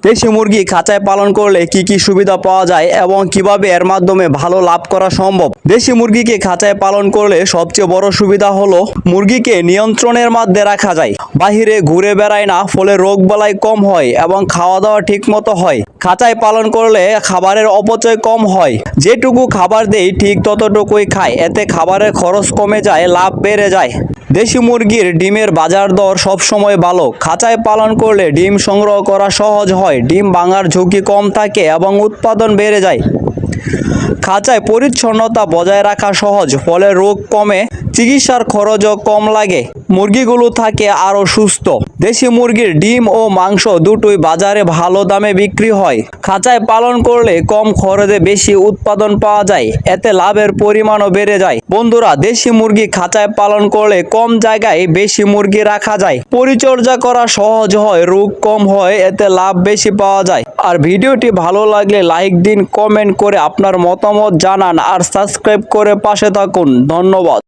দেশি মুরগি খাঁচায় পালন করলে কি কি সুবিধা পাওয়া যায় এবং কিভাবে এর মাধ্যমে ভালো লাভ করা সম্ভব। দেশি মুরগিকে খাঁচায় পালন করলে সবচেয়ে বড় সুবিধা হলো মুরগিকে নিয়ন্ত্রণের মধ্যে রাখা যায়, বাহিরে ঘুরে বেড়ায় না, ফলে রোগবালাই কম হয় এবং খাওয়া দাওয়া ঠিক মতো হয়। খাঁচায় পালন করলে খাবারের অপচয় কম হয়, যেটুকু খাবার দেই ঠিক ততটুকুই খায়, এতে খাবারের খরচ কমে যায়, লাভ বেড়ে যায়। দেশি মুরগির ডিমের বাজার দর সবসময় ভালো। খাঁচায় পালন করলে ডিম সংগ্রহ করা সহজ হয়, ডিম ভাঙার ঝুঁকি কম থাকে এবং উৎপাদন বেড়ে যায়। খাঁচায় পরিচ্ছন্নতা বজায় রাখা সহজ, ফলে রোগ কমে, চিকিৎসার খরচও কম লাগে, মুরগিগুলো থাকে আরও সুস্থ। দেশি মুরগির ডিম ও মাংস দুটোই বাজারে ভালো দামে বিক্রি হয়। খাঁচায় পালন করলে কম খরচে বেশি উৎপাদন পাওয়া যায়, এতে লাভের পরিমাণও বেড়ে যায়। বন্ধুরা, দেশি মুরগি খাঁচায় পালন করলে কম জায়গায় বেশি মুরগি রাখা যায়, পরিচর্যা করা সহজ হয়, রোগ কম হয়, এতে লাভ বেশি পাওয়া যায়। আর ভিডিওটি ভালো লাগলে লাইক দিন, কমেন্ট করে আপনার মতামত জানান আর সাবস্ক্রাইব করে পাশে থাকুন। ধন্যবাদ।